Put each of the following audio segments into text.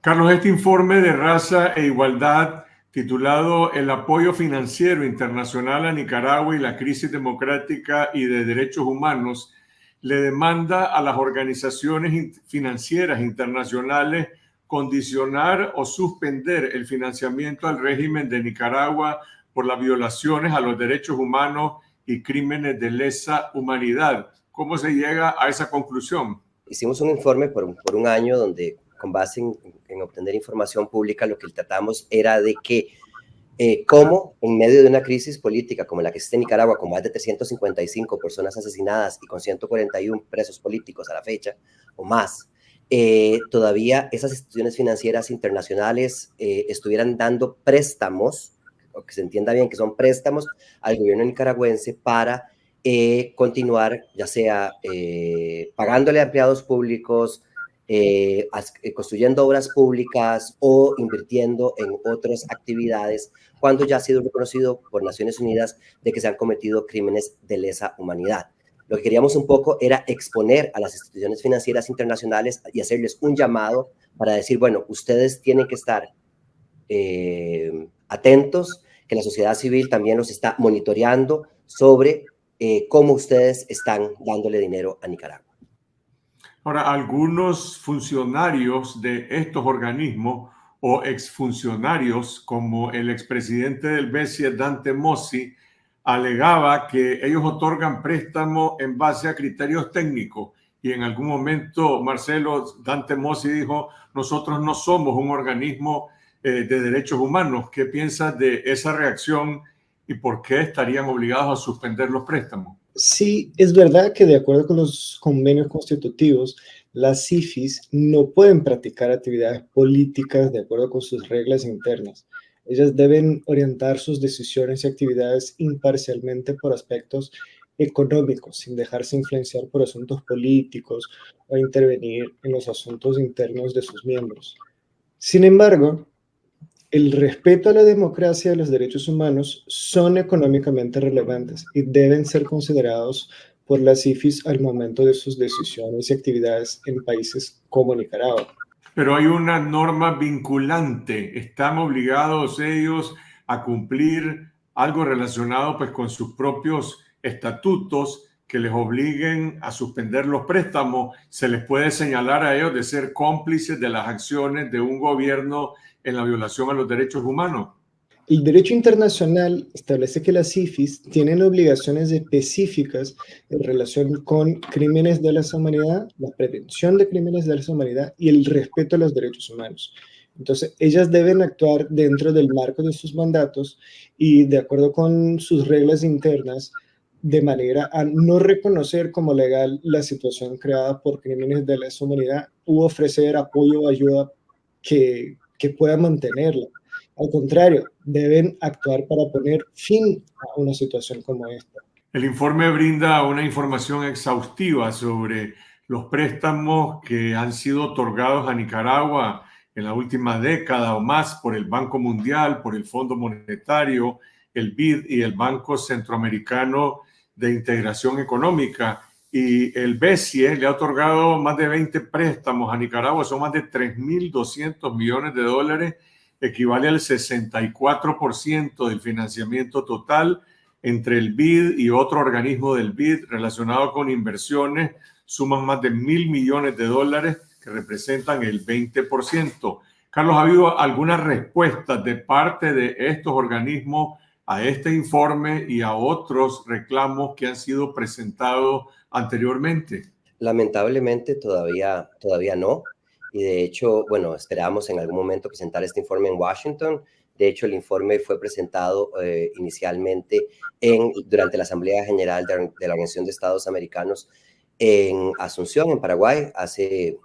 Carlos, este informe de Raza e Igualdad, titulado El apoyo financiero internacional a Nicaragua y la crisis democrática y de derechos humanos, le demanda a las organizaciones financieras internacionales condicionar o suspender el financiamiento al régimen de Nicaragua por las violaciones a los derechos humanos y crímenes de lesa humanidad. ¿Cómo se llega a esa conclusión? Hicimos un informe por un año donde, con base en obtener información pública, lo que tratamos era de que cómo en medio de una crisis política como la que existe en Nicaragua, con más de 355 personas asesinadas y con 141 presos políticos a la fecha o más, todavía esas instituciones financieras internacionales estuvieran dando préstamos, o que se entienda bien que son préstamos al gobierno nicaragüense para continuar, ya sea pagándole a empleados públicos, construyendo obras públicas o invirtiendo en otras actividades, cuando ya ha sido reconocido por Naciones Unidas de que se han cometido crímenes de lesa humanidad. Lo que queríamos un poco era exponer a las instituciones financieras internacionales y hacerles un llamado para decir, bueno, ustedes tienen que estar atentos, que la sociedad civil también los está monitoreando sobre cómo ustedes están dándole dinero a Nicaragua. Ahora, algunos funcionarios de estos organismos o exfuncionarios, como el expresidente del BESIE, Dante Mossi, alegaba que ellos otorgan préstamos en base a criterios técnicos. Y en algún momento, Marcelo, Dante Mossi dijo, nosotros no somos un organismo de derechos humanos. ¿Qué piensas de esa reacción y por qué estarían obligados a suspender los préstamos? Sí, es verdad que de acuerdo con los convenios constitutivos, las CIFIs no pueden practicar actividades políticas de acuerdo con sus reglas internas. Ellas deben orientar sus decisiones y actividades imparcialmente por aspectos económicos, sin dejarse influenciar por asuntos políticos o intervenir en los asuntos internos de sus miembros. Sin embargo, el respeto a la democracia y a los derechos humanos son económicamente relevantes y deben ser considerados por las CIFIs al momento de sus decisiones y actividades en países como Nicaragua. Pero hay una norma vinculante. ¿Están obligados ellos a cumplir algo relacionado pues, con sus propios estatutos que les obliguen a suspender los préstamos? ¿Se les puede señalar a ellos de ser cómplices de las acciones de un gobierno en la violación a los derechos humanos? El derecho internacional establece que las CIFIs tienen obligaciones específicas en relación con crímenes de lesa humanidad, la prevención de crímenes de lesa humanidad y el respeto a los derechos humanos. Entonces, ellas deben actuar dentro del marco de sus mandatos y de acuerdo con sus reglas internas, de manera a no reconocer como legal la situación creada por crímenes de lesa humanidad u ofrecer apoyo o ayuda que pueda mantenerla. Al contrario, deben actuar para poner fin a una situación como esta. El informe brinda una información exhaustiva sobre los préstamos que han sido otorgados a Nicaragua en la última década o más por el Banco Mundial, por el Fondo Monetario, el BID y el Banco Centroamericano de Integración Económica. Y el BESIE le ha otorgado más de 20 préstamos a Nicaragua, son más de 3.200 millones de dólares, equivale al 64% del financiamiento total. Entre el BID y otro organismo del BID relacionado con inversiones suman más de 1.000 millones de dólares que representan el 20%. Carlos, ¿ha habido alguna respuesta de parte de estos organismos a este informe y a otros reclamos que han sido presentados anteriormente? Lamentablemente todavía no. Y de hecho, bueno, esperamos en algún momento presentar este informe en Washington. De hecho, el informe fue presentado inicialmente durante la Asamblea General de la Organización de Estados Americanos en Asunción, en Paraguay, hace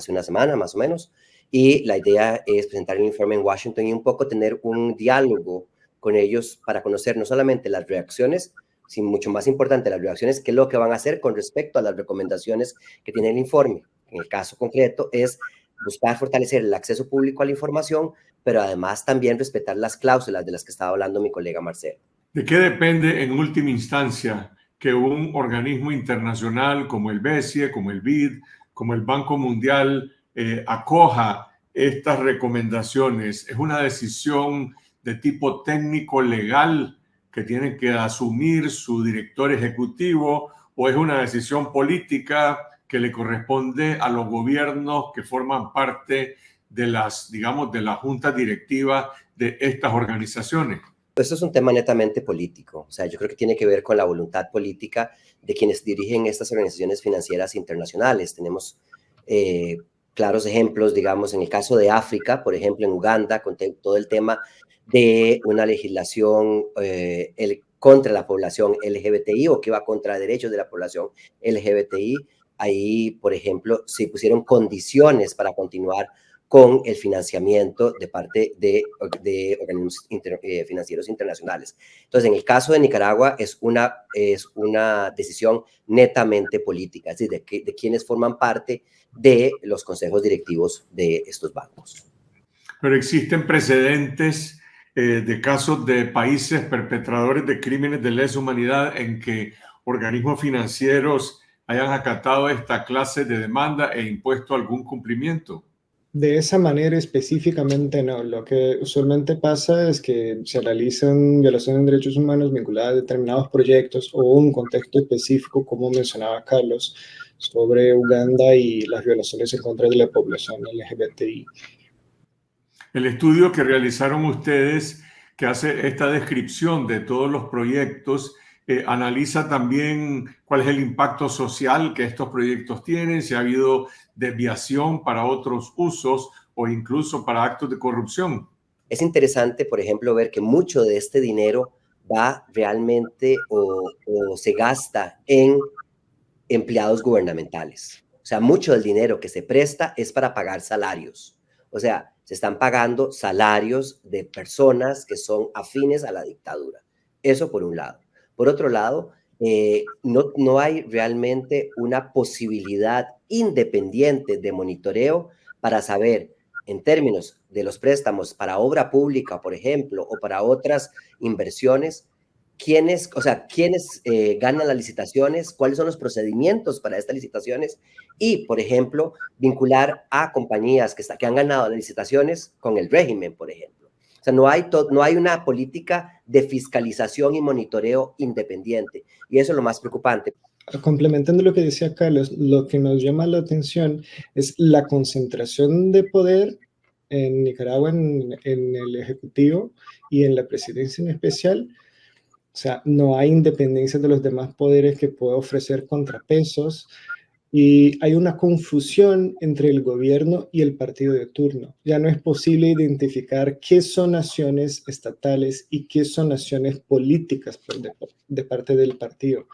una semana más o menos. Y la idea es presentar el informe en Washington y un poco tener un diálogo con ellos para conocer no solamente las reacciones, sino mucho más importante, las reacciones, qué es lo que van a hacer con respecto a las recomendaciones que tiene el informe. En el caso concreto es buscar fortalecer el acceso público a la información, pero además también respetar las cláusulas de las que estaba hablando mi colega Marcelo. ¿De qué depende en última instancia que un organismo internacional como el BESIE, como el BID, como el Banco Mundial acoja estas recomendaciones? ¿Es una decisión de tipo técnico legal que tiene que asumir su director ejecutivo, o es una decisión política que le corresponde a los gobiernos que forman parte de las, digamos, de la junta directiva de estas organizaciones? Esto es un tema netamente político. O sea, yo creo que tiene que ver con la voluntad política de quienes dirigen estas organizaciones financieras internacionales. Tenemos claros ejemplos, digamos, en el caso de África, por ejemplo, en Uganda, con todo el tema de una legislación contra la población LGBTI, o que va contra derechos de la población LGBTI. Ahí, por ejemplo, se pusieron condiciones para continuar con el financiamiento de parte de organismos financieros internacionales. Entonces, en el caso de Nicaragua es una decisión netamente política, es decir, de quienes forman parte de los consejos directivos de estos bancos. Pero existen precedentes de casos de países perpetradores de crímenes de lesa humanidad en que organismos financieros hayan acatado esta clase de demanda e impuesto algún cumplimiento. De esa manera específicamente no. Lo que usualmente pasa es que se realizan violaciones de derechos humanos vinculadas a determinados proyectos o un contexto específico, como mencionaba Carlos, sobre Uganda y las violaciones en contra de la población LGBTI. El estudio que realizaron ustedes, que hace esta descripción de todos los proyectos, analiza también cuál es el impacto social que estos proyectos tienen, si ha habido desviación para otros usos o incluso para actos de corrupción. Es interesante, por ejemplo, ver que mucho de este dinero va realmente o se gasta en empleados gubernamentales. O sea, mucho del dinero que se presta es para pagar salarios. O sea, se están pagando salarios de personas que son afines a la dictadura. Eso por un lado. Por otro lado, no hay realmente una posibilidad independiente de monitoreo para saber, en términos de los préstamos para obra pública, por ejemplo, o para otras inversiones, quiénes ganan las licitaciones, cuáles son los procedimientos para estas licitaciones y, por ejemplo, vincular a compañías que han ganado las licitaciones con el régimen, por ejemplo. O sea, no hay una política de fiscalización y monitoreo independiente, y eso es lo más preocupante. Complementando lo que decía Carlos, lo que nos llama la atención es la concentración de poder en Nicaragua, en el Ejecutivo y en la presidencia en especial. O sea, no hay independencia de los demás poderes que pueda ofrecer contrapesos, y hay una confusión entre el gobierno y el partido de turno. Ya no es posible identificar qué son acciones estatales y qué son acciones políticas de parte del partido.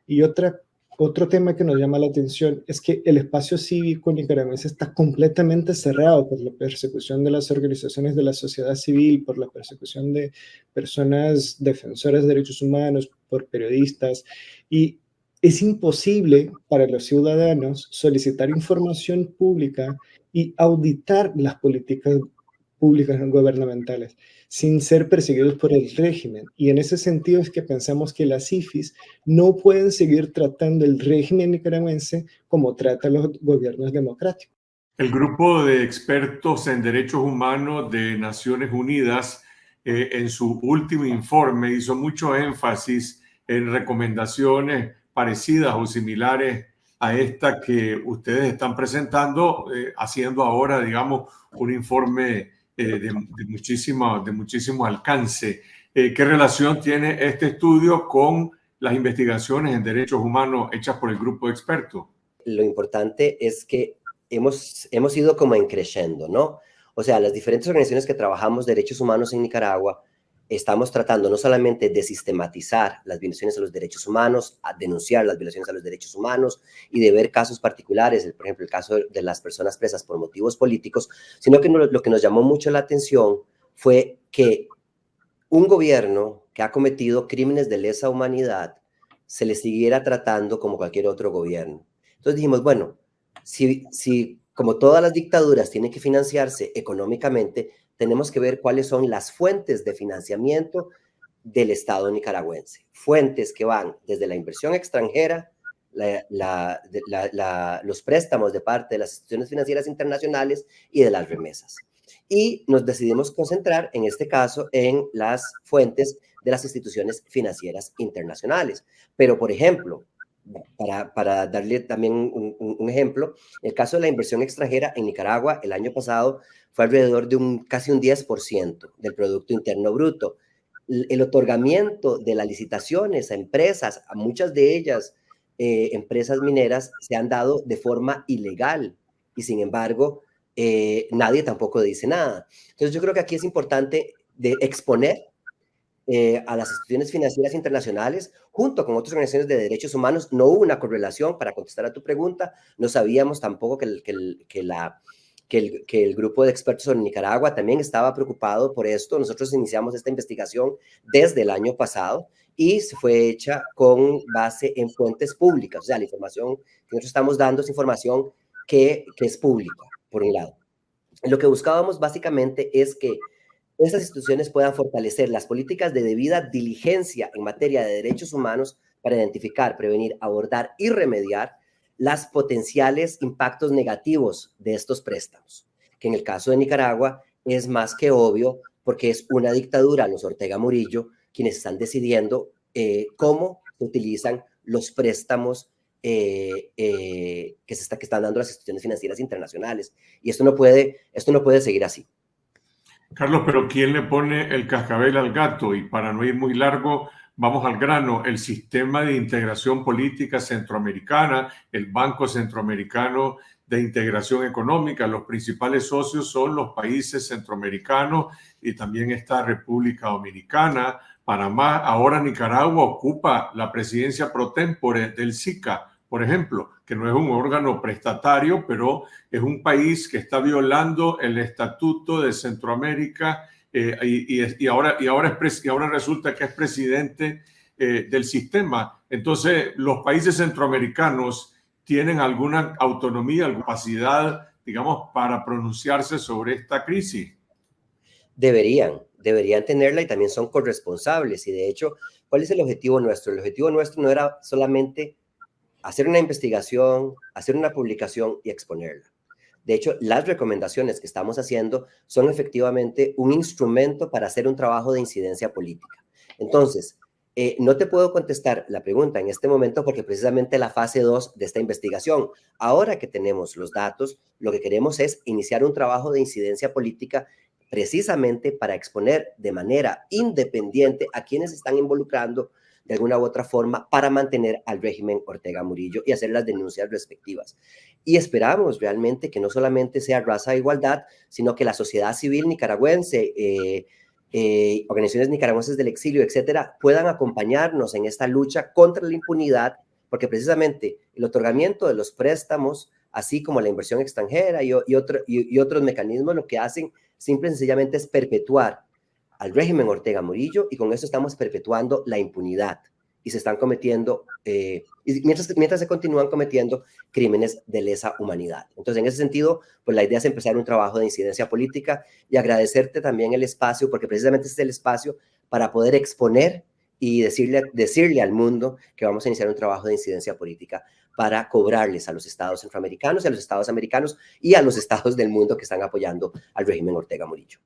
Y otro tema que nos llama la atención es que el espacio cívico nicaragüense está completamente cerrado por la persecución de las organizaciones de la sociedad civil, por la persecución de personas defensoras de derechos humanos, por periodistas, y es imposible para los ciudadanos solicitar información pública y auditar las políticas públicas gubernamentales sin ser perseguidos por el régimen. Y en ese sentido es que pensamos que las IFIs no pueden seguir tratando el régimen nicaragüense como trata los gobiernos democráticos. El grupo de expertos en derechos humanos de Naciones Unidas, en su último informe, hizo mucho énfasis en recomendaciones parecidas o similares a esta que ustedes están presentando, haciendo ahora, digamos, un informe de muchísimo alcance. ¿Qué relación tiene este estudio con las investigaciones en derechos humanos hechas por el grupo de expertos? Lo importante es que hemos ido como en creciendo, ¿no? O sea, las diferentes organizaciones que trabajamos derechos humanos en Nicaragua, estamos tratando no solamente de sistematizar las violaciones a los derechos humanos, a denunciar las violaciones a los derechos humanos y de ver casos particulares, por ejemplo, el caso de las personas presas por motivos políticos, sino que lo que nos llamó mucho la atención fue que un gobierno que ha cometido crímenes de lesa humanidad se le siguiera tratando como cualquier otro gobierno. Entonces dijimos, bueno, si como todas las dictaduras tienen que financiarse económicamente, tenemos que ver cuáles son las fuentes de financiamiento del Estado nicaragüense. Fuentes que van desde la inversión extranjera los préstamos de parte de las instituciones financieras internacionales y de las remesas. Y nos decidimos concentrar, en este caso, en las fuentes de las instituciones financieras internacionales. Pero, por ejemplo, para darle también un ejemplo, el caso de la inversión extranjera en Nicaragua el año pasado fue alrededor de casi un 10% del Producto Interno Bruto. El otorgamiento de las licitaciones a empresas, a muchas de ellas empresas mineras, se han dado de forma ilegal y sin embargo nadie tampoco dice nada. Entonces yo creo que aquí es importante exponer a las instituciones financieras internacionales, junto con otras organizaciones de derechos humanos. No hubo una correlación, para contestar a tu pregunta. No sabíamos tampoco que el grupo de expertos sobre Nicaragua también estaba preocupado por esto. Nosotros iniciamos esta investigación desde el año pasado y se fue hecha con base en fuentes públicas. O sea, la información que nosotros estamos dando es información que es pública, por un lado. Lo que buscábamos básicamente es que estas instituciones puedan fortalecer las políticas de debida diligencia en materia de derechos humanos para identificar, prevenir, abordar y remediar los potenciales impactos negativos de estos préstamos, que en el caso de Nicaragua es más que obvio porque es una dictadura, los Ortega Murillo, quienes están decidiendo cómo se utilizan los préstamos que están dando las instituciones financieras internacionales. Y esto no puede seguir así. Carlos, pero ¿quién le pone el cascabel al gato? Y para no ir muy largo, vamos al grano. El sistema de integración política centroamericana, el Banco Centroamericano de Integración Económica, los principales socios son los países centroamericanos y también está República Dominicana, Panamá. Ahora Nicaragua ocupa la presidencia pro tempore del SICA, por ejemplo, que no es un órgano prestatario, pero es un país que está violando el Estatuto de Centroamérica y ahora resulta que es presidente del sistema. Entonces, los países centroamericanos tienen alguna autonomía, alguna capacidad, digamos, para pronunciarse sobre esta crisis. Deberían tenerla y también son corresponsables. Y de hecho, ¿cuál es el objetivo nuestro? El objetivo nuestro no era solamente hacer una investigación, hacer una publicación y exponerla. De hecho, las recomendaciones que estamos haciendo son efectivamente un instrumento para hacer un trabajo de incidencia política. Entonces, no te puedo contestar la pregunta en este momento porque precisamente la fase 2 de esta investigación, ahora que tenemos los datos, lo que queremos es iniciar un trabajo de incidencia política precisamente para exponer de manera independiente a quienes están involucrando de alguna u otra forma para mantener al régimen Ortega Murillo y hacer las denuncias respectivas. Y esperamos realmente que no solamente sea Raza de Igualdad, sino que la sociedad civil nicaragüense, organizaciones nicaragüenses del exilio, etcétera, puedan acompañarnos en esta lucha contra la impunidad, porque precisamente el otorgamiento de los préstamos, así como la inversión extranjera y otros mecanismos, lo que hacen simple y sencillamente es perpetuar al régimen Ortega Murillo, y con eso estamos perpetuando la impunidad y se están cometiendo, mientras se continúan cometiendo crímenes de lesa humanidad. Entonces, en ese sentido, pues la idea es empezar un trabajo de incidencia política y agradecerte también el espacio, porque precisamente este es el espacio para poder exponer y decirle al mundo que vamos a iniciar un trabajo de incidencia política para cobrarles a los estados centroamericanos y a los estados americanos y a los estados del mundo que están apoyando al régimen Ortega Murillo.